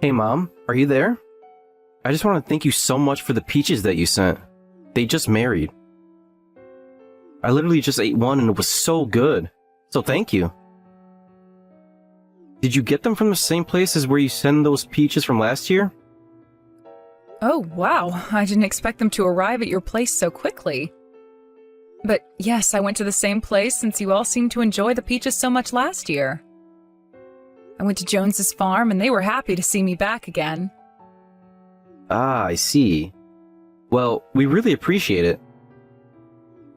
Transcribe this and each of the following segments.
Hey Mom, are you there? I just want to thank you so much for the peaches that you sent. They just married. I literally just ate one and it was so good. So thank you. Did you get them from the same place as where you sent those peaches from last year? Oh, wow. I didn't expect them to arrive at your place so quickly. But yes, I went to the same place since you all seemed to enjoy the peaches so much last year. I went to Jones's farm and they were happy to see me back again. Ah, I see. Well, we really appreciate it.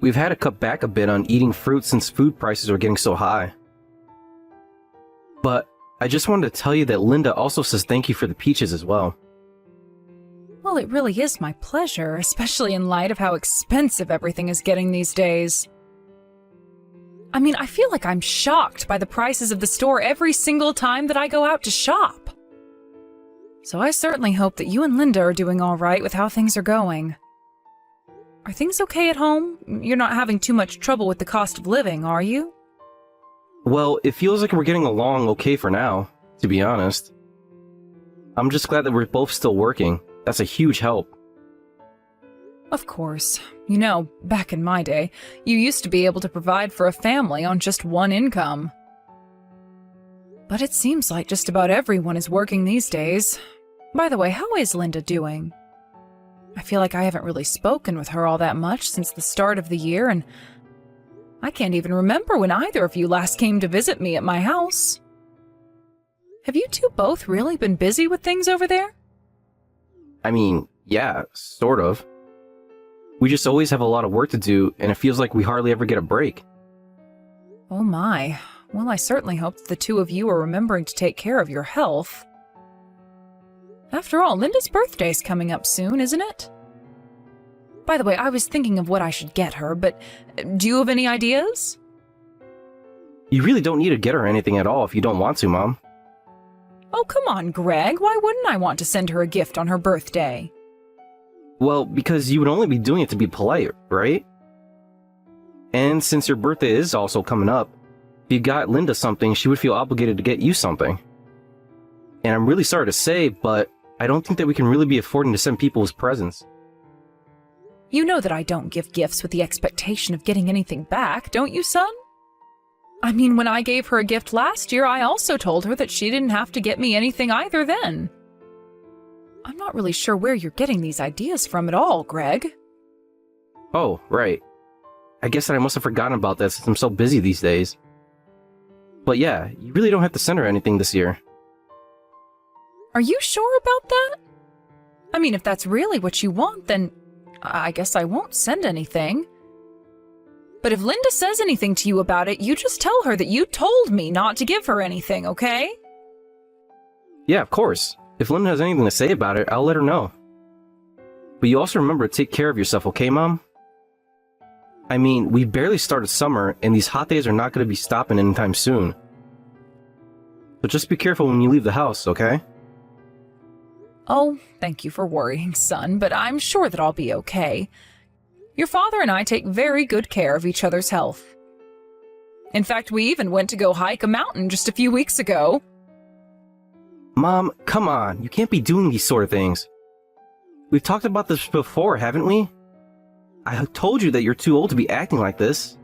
We've had to cut back a bit on eating fruit since food prices are getting so high. But I just wanted to tell you that Linda also says thank you for the peaches as well. Well, it really is my pleasure, especially in light of how expensive everything is getting these days. I mean, I feel like I'm shocked by the prices of the store every single time that I go out to shop. So I certainly hope that you and Linda are doing all right with how things are going. Are things okay at home? You're not having too much trouble with the cost of living, are you? Well, it feels like we're getting along okay for now, to be honest. I'm just glad that we're both still working. That's a huge help. Of course. You know, back in my day, you used to be able to provide for a family on just one income. But it seems like just about everyone is working these days. By the way, how is Linda doing? I feel like I haven't really spoken with her all that much since the start of the year, and I can't even remember when either of you last came to visit me at my house. Have you two both really been busy with things over there? I mean, yeah, sort of. We just always have a lot of work to do, and it feels like we hardly ever get a break. Oh my. Well, I certainly hope that the two of you are remembering to take care of your health. After all, Linda's birthday's coming up soon, isn't it? By the way, I was thinking of what I should get her, but do you have any ideas? You really don't need to get her anything at all if you don't want to, Mom. Oh, come on, Greg. Why wouldn't I want to send her a gift on her birthday? Well, because you would only be doing it to be polite, right? And since your birthday is also coming up, if you got Linda something, she would feel obligated to get you something. And I'm really sorry to say, but I don't think that we can really be affording to send people as presents. You know that I don't give gifts with the expectation of getting anything back, don't you, son? I mean, when I gave her a gift last year, I also told her that she didn't have to get me anything either then. I'm not really sure where you're getting these ideas from at all, Greg. Oh, right. I guess that I must have forgotten about that since I'm so busy these days. But yeah, you really don't have to send her anything this year. Are you sure about that? I mean, if that's really what you want, then I guess I won't send anything. But if Linda says anything to you about it, you just tell her that you told me not to give her anything, okay? Yeah, of course. If Linda has anything to say about it, I'll let her know. But you also remember to take care of yourself, okay, Mom? I mean, we've barely started summer, and these hot days are not going to be stopping anytime soon. So just be careful when you leave the house, okay? Oh, thank you for worrying, son, but I'm sure that I'll be okay. Your father and I take very good care of each other's health. In fact, we even went to go hike a mountain just a few weeks ago. Mom, come on. You can't be doing these sort of things. We've talked about this before, haven't we? I told you that you're too old to be acting like this.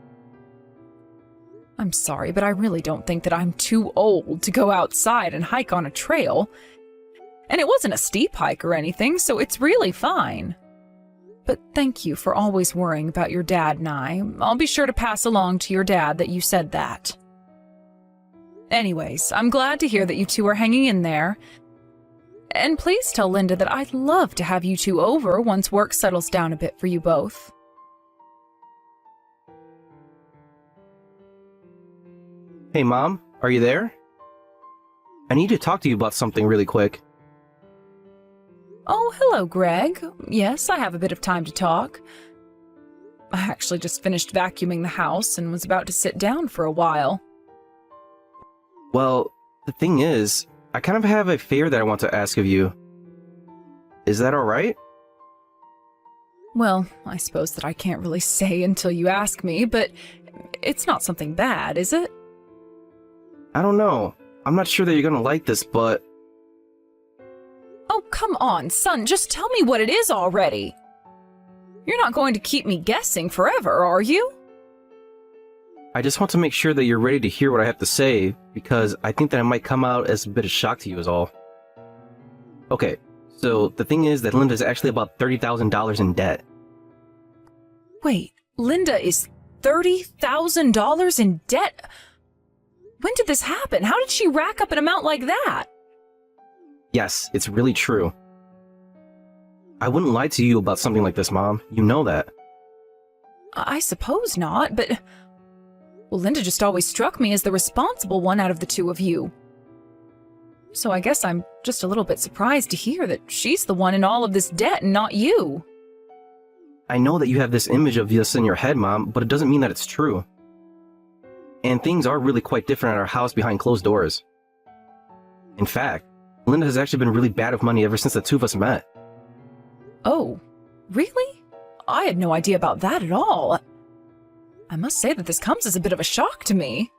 I'm sorry, but I really don't think that I'm too old to go outside and hike on a trail. And it wasn't a steep hike or anything, so it's really fine. But thank you for always worrying about your dad and I. I'll be sure to pass along to your dad that you said that. Anyways, I'm glad to hear that you two are hanging in there. And please tell Linda that I'd love to have you two over once work settles down a bit for you both. Hey, Mom, are you there? I need to talk to you about something really quick. Oh, hello, Greg. Yes, I have a bit of time to talk. I actually just finished vacuuming the house and was about to sit down for a while. Well, the thing is, I kind of have a favor that I want to ask of you. Is that alright? Well, I suppose that I can't really say until you ask me, but it's not something bad, is it? I don't know. I'm not sure that you're gonna like this, but come on, son, just tell me what it is already. You're not going to keep me guessing forever, are you? I just want to make sure that you're ready to hear what I have to say, because I think that it might come out as a bit of shock to you is all. Okay, so the thing is that Linda's actually about $30,000 in debt. Wait, Linda is $30,000 in debt? When did this happen? How did she rack up an amount like that? Yes, it's really true. I wouldn't lie to you about something like this, Mom. You know that. I suppose not, but... Well, Linda just always struck me as the responsible one out of the two of you. So I guess I'm just a little bit surprised to hear that she's the one in all of this debt and not you. I know that you have this image of this in your head, Mom, but it doesn't mean that it's true. And things are really quite different at our house behind closed doors. In fact, Linda has actually been really bad with money ever since the two of us met. Oh, really? I had no idea about that at all. I must say that this comes as a bit of a shock to me.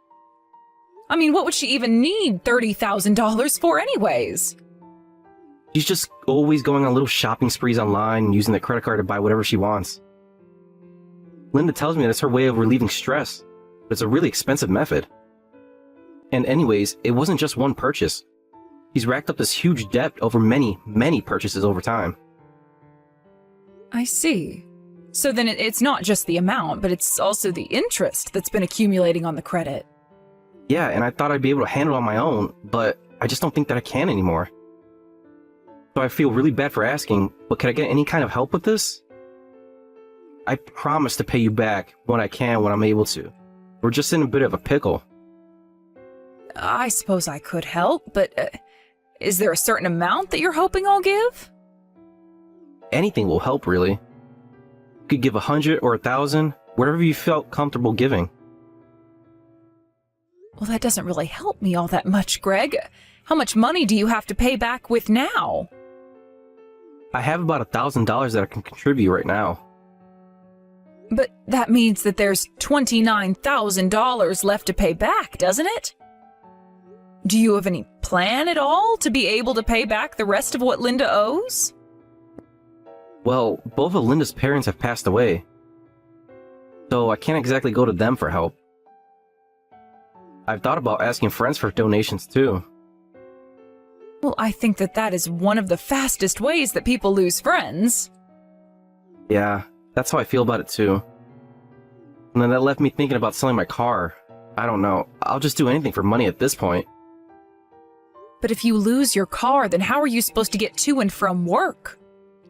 I mean, what would she even need $30,000 for anyways? She's just always going on little shopping sprees online and using the credit card to buy whatever she wants. Linda tells me that it's her way of relieving stress, but it's a really expensive method. And anyways, it wasn't just one purchase. She's racked up this huge debt over many, many purchases over time. I see. So then it's not just the amount, but it's also the interest that's been accumulating on the credit. Yeah, and I thought I'd be able to handle it on my own, but I just don't think that I can anymore. So I feel really bad for asking, but can I get any kind of help with this? I promise to pay you back when I can, when I'm able to. We're just in a bit of a pickle. I suppose I could help, but is there a certain amount that you're hoping I'll give? Anything will help, really. You could give 100 or 1,000, whatever you felt comfortable giving. Well, that doesn't really help me all that much, Greg. How much money do you have to pay back with now? I have about $1,000 that I can contribute right now. But that means that there's $29,000 left to pay back, doesn't it? Do you have any plan at all to be able to pay back the rest of what Linda owes? Well, both of Linda's parents have passed away, so I can't exactly go to them for help. I've thought about asking friends for donations too. Well, I think that is one of the fastest ways that people lose friends. Yeah, that's how I feel about it too. And then that left me thinking about selling my car. I don't know, I'll just do anything for money at this point. But if you lose your car, then how are you supposed to get to and from work?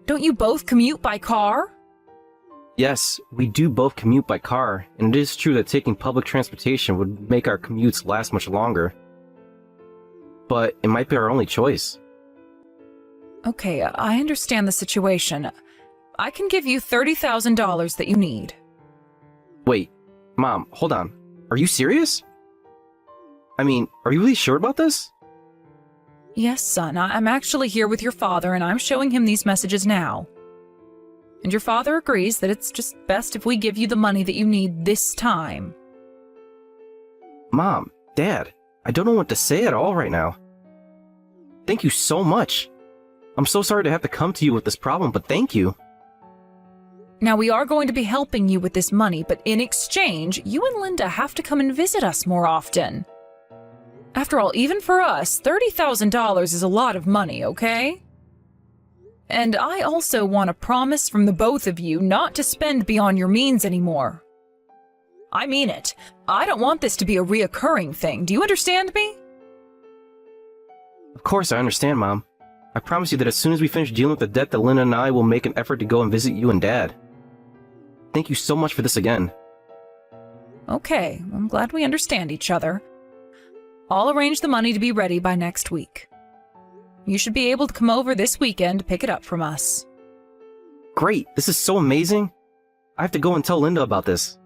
Don't you both commute by car? Yes, we do both commute by car, and it is true that taking public transportation would make our commutes last much longer. But it might be our only choice. Okay, I understand the situation. I can give you $30,000 that you need. Wait, Mom, hold on. Are you serious? I mean, are you really sure about this? Yes, son, I'm actually here with your father, and I'm showing him these messages now. And your father agrees that it's just best if we give you the money that you need this time. Mom, Dad, I don't know what to say at all right now. Thank you so much. I'm so sorry to have to come to you with this problem, but thank you. Now, we are going to be helping you with this money, but in exchange, you and Linda have to come and visit us more often. After all, even for us, $30,000 is a lot of money, okay? And I also want a promise from the both of you not to spend beyond your means anymore. I mean it. I don't want this to be a reoccurring thing. Do you understand me? Of course I understand, Mom. I promise you that as soon as we finish dealing with the debt, that Linda and I will make an effort to go and visit you and Dad. Thank you so much for this again. Okay, I'm glad we understand each other. I'll arrange the money to be ready by next week. You should be able to come over this weekend to pick it up from us. Great, this is so amazing. I have to go and tell Linda about this.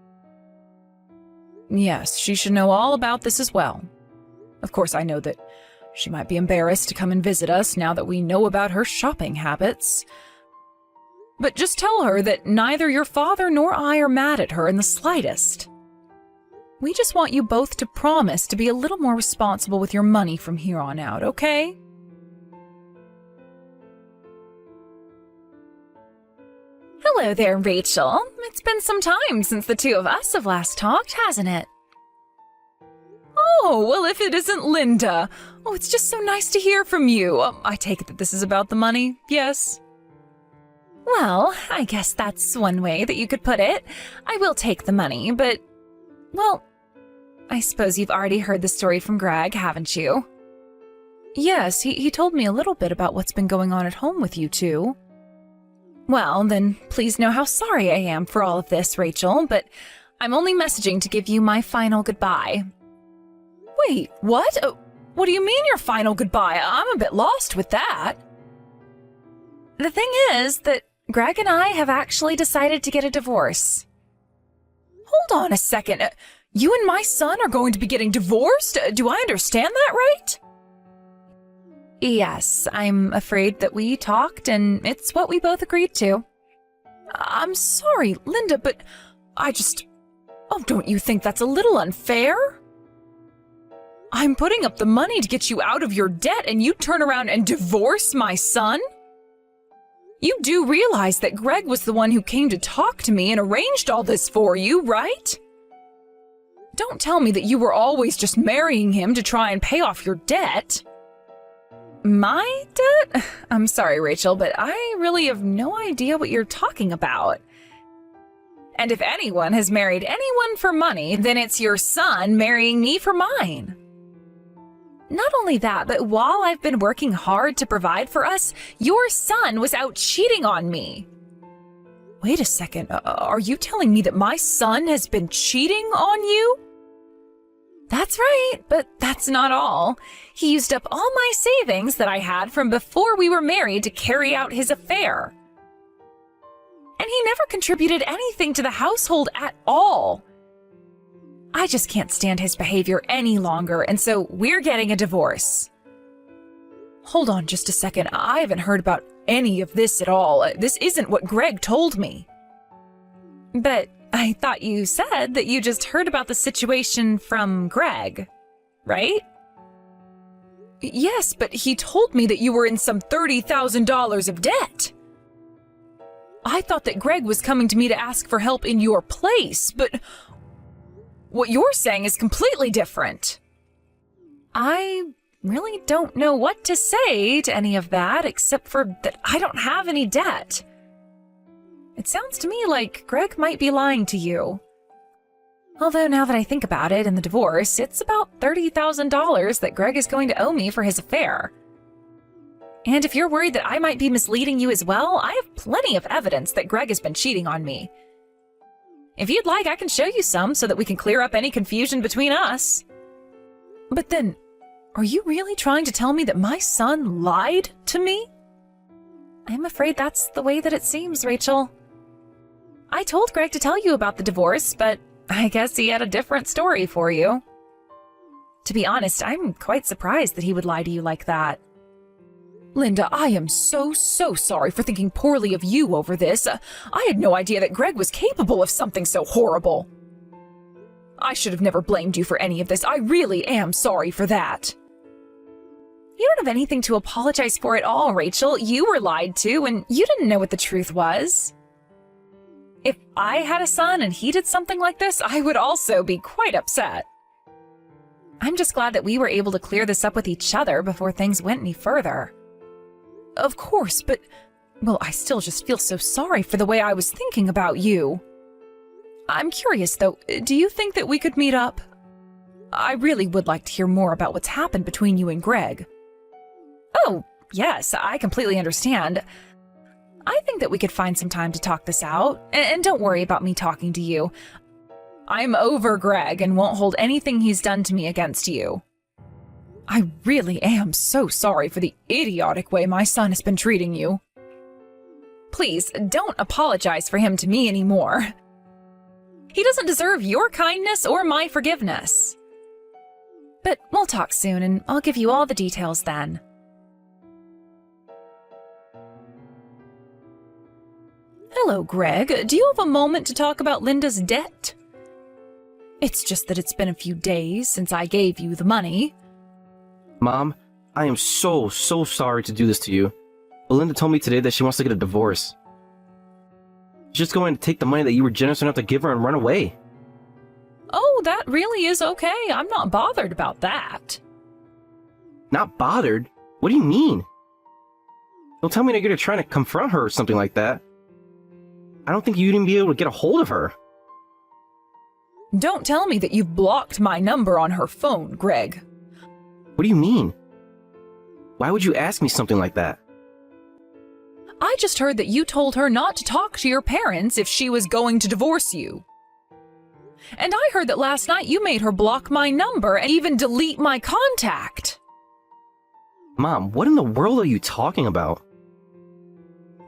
Yes, she should know all about this as well. Of course, I know that she might be embarrassed to come and visit us now that we know about her shopping habits. But just tell her that neither your father nor I are mad at her in the slightest. We just want you both to promise to be a little more responsible with your money from here on out, okay? Hello there, Rachel. It's been some time since the two of us have last talked, hasn't it? Oh, well, if it isn't Linda. Oh, it's just so nice to hear from you. I take it that this is about the money, yes? Well, I guess that's one way that you could put it. I will take the money, but, well, I suppose you've already heard the story from Greg, haven't you? Yes, he told me a little bit about what's been going on at home with you two. Well, then please know how sorry I am for all of this, Rachel, but I'm only messaging to give you my final goodbye. Wait, what? What do you mean your final goodbye? I'm a bit lost with that. The thing is that Greg and I have actually decided to get a divorce. Hold on a second. You and my son are going to be getting divorced? Do I understand that right? Yes, I'm afraid that we talked and it's what we both agreed to. I'm sorry, Linda, but Oh, don't you think that's a little unfair? I'm putting up the money to get you out of your debt and you turn around and divorce my son? You do realize that Greg was the one who came to talk to me and arranged all this for you, right? Don't tell me that you were always just marrying him to try and pay off your debt. My debt? I'm sorry, Rachel, but I really have no idea what you're talking about. And if anyone has married anyone for money, then it's your son marrying me for mine. Not only that, but while I've been working hard to provide for us, your son was out cheating on me. Wait a second, are you telling me that my son has been cheating on you? That's right, but that's not all. He used up all my savings that I had from before we were married to carry out his affair. And he never contributed anything to the household at all. I just can't stand his behavior any longer, and so we're getting a divorce. Hold on just a second. I haven't heard about any of this at all. This isn't what Greg told me. But I thought you said that you just heard about the situation from Greg, right? Yes, but he told me that you were in some $30,000 of debt. I thought that Greg was coming to me to ask for help in your place, but what you're saying is completely different. I really don't know what to say to any of that, except for that I don't have any debt. It sounds to me like Greg might be lying to you. Although now that I think about it in the divorce, it's about $30,000 that Greg is going to owe me for his affair. And if you're worried that I might be misleading you as well, I have plenty of evidence that Greg has been cheating on me. If you'd like, I can show you some so that we can clear up any confusion between us. But then, are you really trying to tell me that my son lied to me? I'm afraid that's the way that it seems, Rachel. I told Greg to tell you about the divorce, but I guess he had a different story for you. To be honest, I'm quite surprised that he would lie to you like that. Linda, I am so sorry for thinking poorly of you over this. I had no idea that Greg was capable of something so horrible. I should have never blamed you for any of this. I really am sorry for that. You don't have anything to apologize for at all, Rachel. You were lied to, and you didn't know what the truth was. If I had a son and he did something like this, I would also be quite upset. I'm just glad that we were able to clear this up with each other before things went any further. Of course, but, well, I still just feel so sorry for the way I was thinking about you. I'm curious, though, do you think that we could meet up? I really would like to hear more about what's happened between you and Greg. Oh, yes, I completely understand. I think that we could find some time to talk this out, and don't worry about me talking to you. I'm over Greg and won't hold anything he's done to me against you. I really am so sorry for the idiotic way my son has been treating you. Please, don't apologize for him to me anymore. He doesn't deserve your kindness or my forgiveness. But we'll talk soon, and I'll give you all the details then. Hello, Greg. Do you have a moment to talk about Linda's debt? It's just that it's been a few days since I gave you the money. Mom, I am so sorry to do this to you. Belinda told me today that she wants to get a divorce. She's just going to take the money that you were generous enough to give her and run away. Oh, that really is okay. I'm not bothered about that. Not bothered? What do you mean? Don't tell me that you're trying to confront her or something like that. I don't think you'd even be able to get a hold of her. Don't tell me that you've blocked my number on her phone, Greg. What do you mean? Why would you ask me something like that? I just heard that you told her not to talk to your parents if she was going to divorce you. And I heard that last night you made her block my number and even delete my contact. Mom, what in the world are you talking about?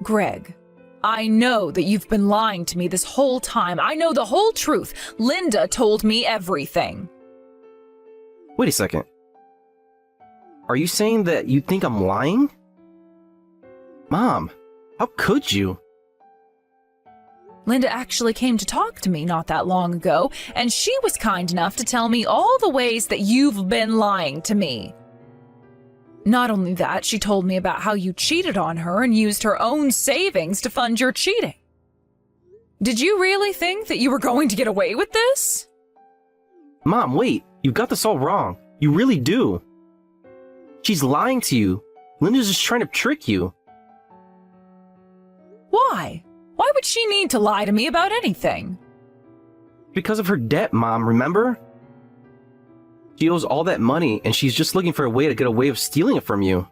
Greg, I know that you've been lying to me this whole time. I know the whole truth. Linda told me everything. Wait a second. Are you saying that you think I'm lying? Mom, how could you? Linda actually came to talk to me not that long ago, and she was kind enough to tell me all the ways that you've been lying to me. Not only that, she told me about how you cheated on her and used her own savings to fund your cheating. Did you really think that you were going to get away with this? Mom, wait. You got this all wrong. You really do. She's lying to you. Linda's just trying to trick you. Why? Why would she need to lie to me about anything? Because of her debt, Mom, remember? She owes all that money, and she's just looking for a way to get away with stealing it from you.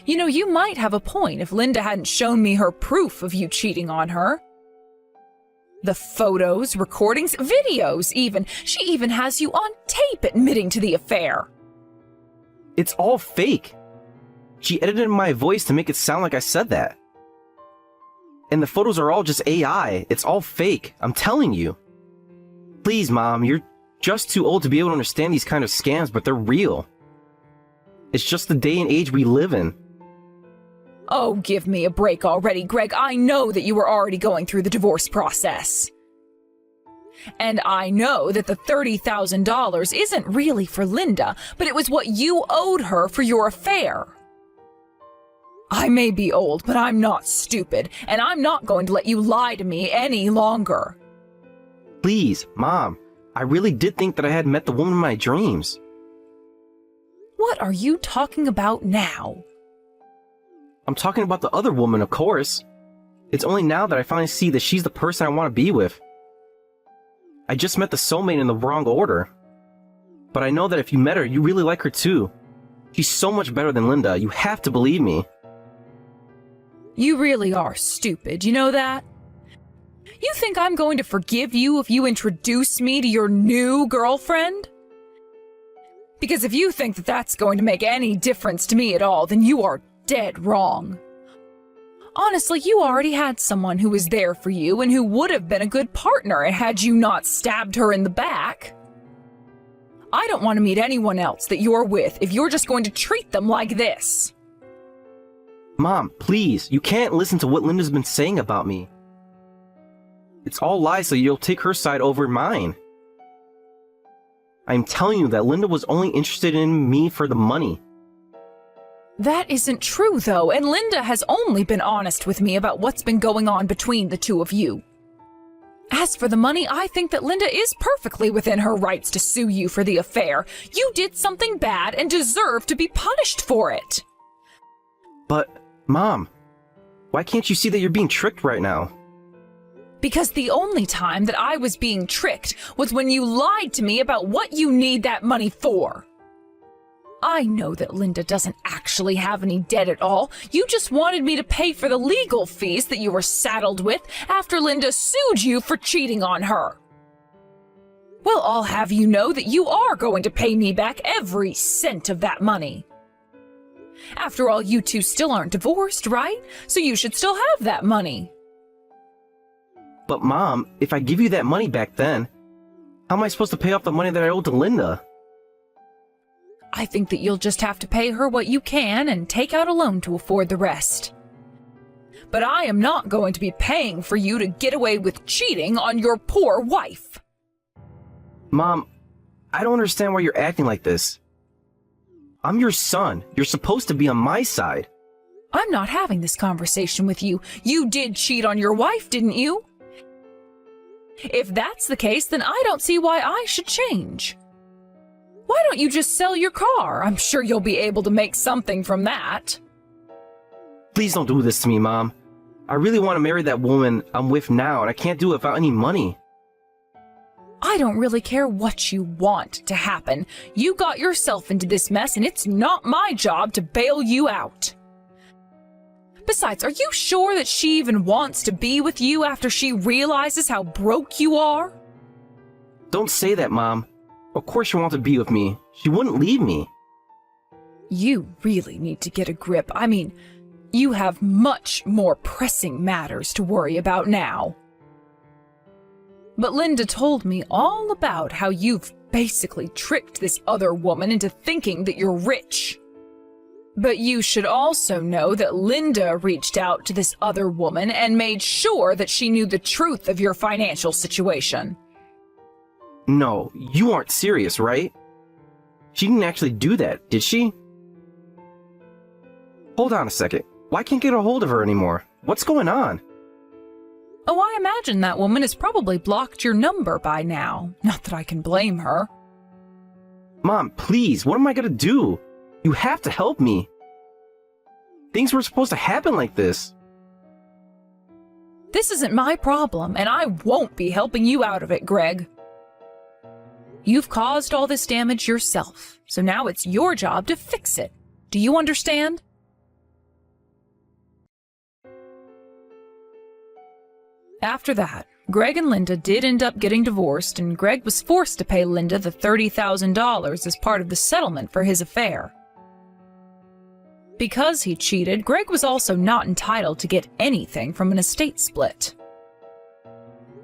You know, you might have a point if Linda hadn't shown me her proof of you cheating on her. The photos, recordings, videos even. She even has you on tape admitting to the affair. It's all fake. She edited my voice to make it sound like I said that. And the photos are all just AI. It's all fake. I'm telling you. Please, Mom, you're just too old to be able to understand these kind of scams, but they're real. It's just the day and age we live in. Oh, give me a break already, Greg. I know that you were already going through the divorce process. And I know that the $30,000 isn't really for Linda, but it was what you owed her for your affair. I may be old, but I'm not stupid, and I'm not going to let you lie to me any longer. Please, Mom, I really did think that I had met the woman in my dreams. What are you talking about now? I'm talking about the other woman, of course. It's only now that I finally see that she's the person I want to be with. I just met the soulmate in the wrong order. But I know that if you met her, you really like her too. She's so much better than Linda. You have to believe me. You really are stupid, you know that? You think I'm going to forgive you if you introduce me to your new girlfriend? Because if you think that that's going to make any difference to me at all, then you are dead wrong. Honestly, you already had someone who was there for you and who would have been a good partner had you not stabbed her in the back. I don't want to meet anyone else that you're with if you're just going to treat them like this. Mom, please, you can't listen to what Linda's been saying about me. It's all lies, so you'll take her side over mine. I'm telling you that Linda was only interested in me for the money. That isn't true, though, and Linda has only been honest with me about what's been going on between the two of you. As for the money, I think that Linda is perfectly within her rights to sue you for the affair. You did something bad and deserve to be punished for it. But, Mom, why can't you see that you're being tricked right now? Because the only time that I was being tricked was when you lied to me about what you need that money for. I know that Linda doesn't actually have any debt at all. You just wanted me to pay for the legal fees that you were saddled with after Linda sued you for cheating on her. Well, I'll have you know that you are going to pay me back every cent of that money. After all, you two still aren't divorced, right? So you should still have that money. But Mom, if I give you that money back then, how am I supposed to pay off the money that I owe to Linda? I think that you'll just have to pay her what you can and take out a loan to afford the rest. But I am not going to be paying for you to get away with cheating on your poor wife. Mom, I don't understand why you're acting like this. I'm your son. You're supposed to be on my side. I'm not having this conversation with you. You did cheat on your wife, didn't you? If that's the case, then I don't see why I should change. Why don't you just sell your car? I'm sure you'll be able to make something from that. Please don't do this to me, Mom. I really want to marry that woman I'm with now, and I can't do it without any money. I don't really care what you want to happen. You got yourself into this mess, and it's not my job to bail you out. Besides, are you sure that she even wants to be with you after she realizes how broke you are? Don't say that, Mom. Of course she wants to be with me. She wouldn't leave me. You really need to get a grip. I mean, you have much more pressing matters to worry about now. But Linda told me all about how you've basically tricked this other woman into thinking that you're rich. But you should also know that Linda reached out to this other woman and made sure that she knew the truth of your financial situation. No, you aren't serious, right? She didn't actually do that, did she? Hold on a second. Why can't I get a hold of her anymore? What's going on? Oh, I imagine that woman has probably blocked your number by now. Not that I can blame her. Mom, please, what am I gonna do? You have to help me. Things were supposed to happen like this. This isn't my problem, and I won't be helping you out of it, Greg. You've caused all this damage yourself, so now it's your job to fix it. Do you understand? After that, Greg and Linda did end up getting divorced, and Greg was forced to pay Linda the $30,000 as part of the settlement for his affair. Because he cheated, Greg was also not entitled to get anything from an estate split.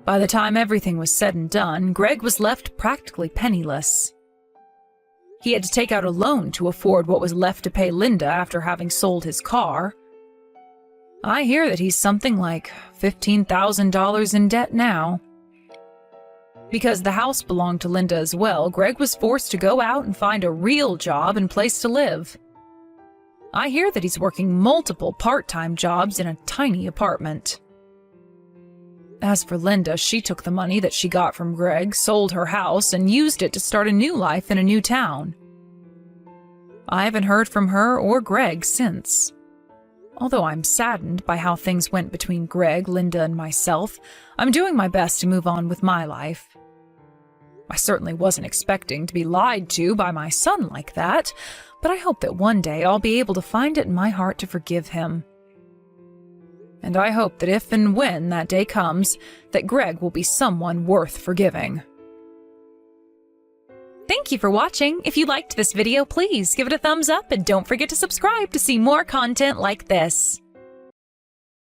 By the time everything was said and done, Greg was left practically penniless. He had to take out a loan to afford what was left to pay Linda after having sold his car. I hear that he's something like $15,000 in debt now. Because the house belonged to Linda as well, Greg was forced to go out and find a real job and place to live. I hear that he's working multiple part-time jobs in a tiny apartment. As for Linda, she took the money that she got from Greg, sold her house, and used it to start a new life in a new town. I haven't heard from her or Greg since. Although I'm saddened by how things went between Greg, Linda, and myself, I'm doing my best to move on with my life. I certainly wasn't expecting to be lied to by my son like that, but I hope that one day I'll be able to find it in my heart to forgive him. And I hope that if and when that day comes, that Greg will be someone worth forgiving. Thank you for watching. If you liked this video, please give it a thumbs up and don't forget to subscribe to see more content like this.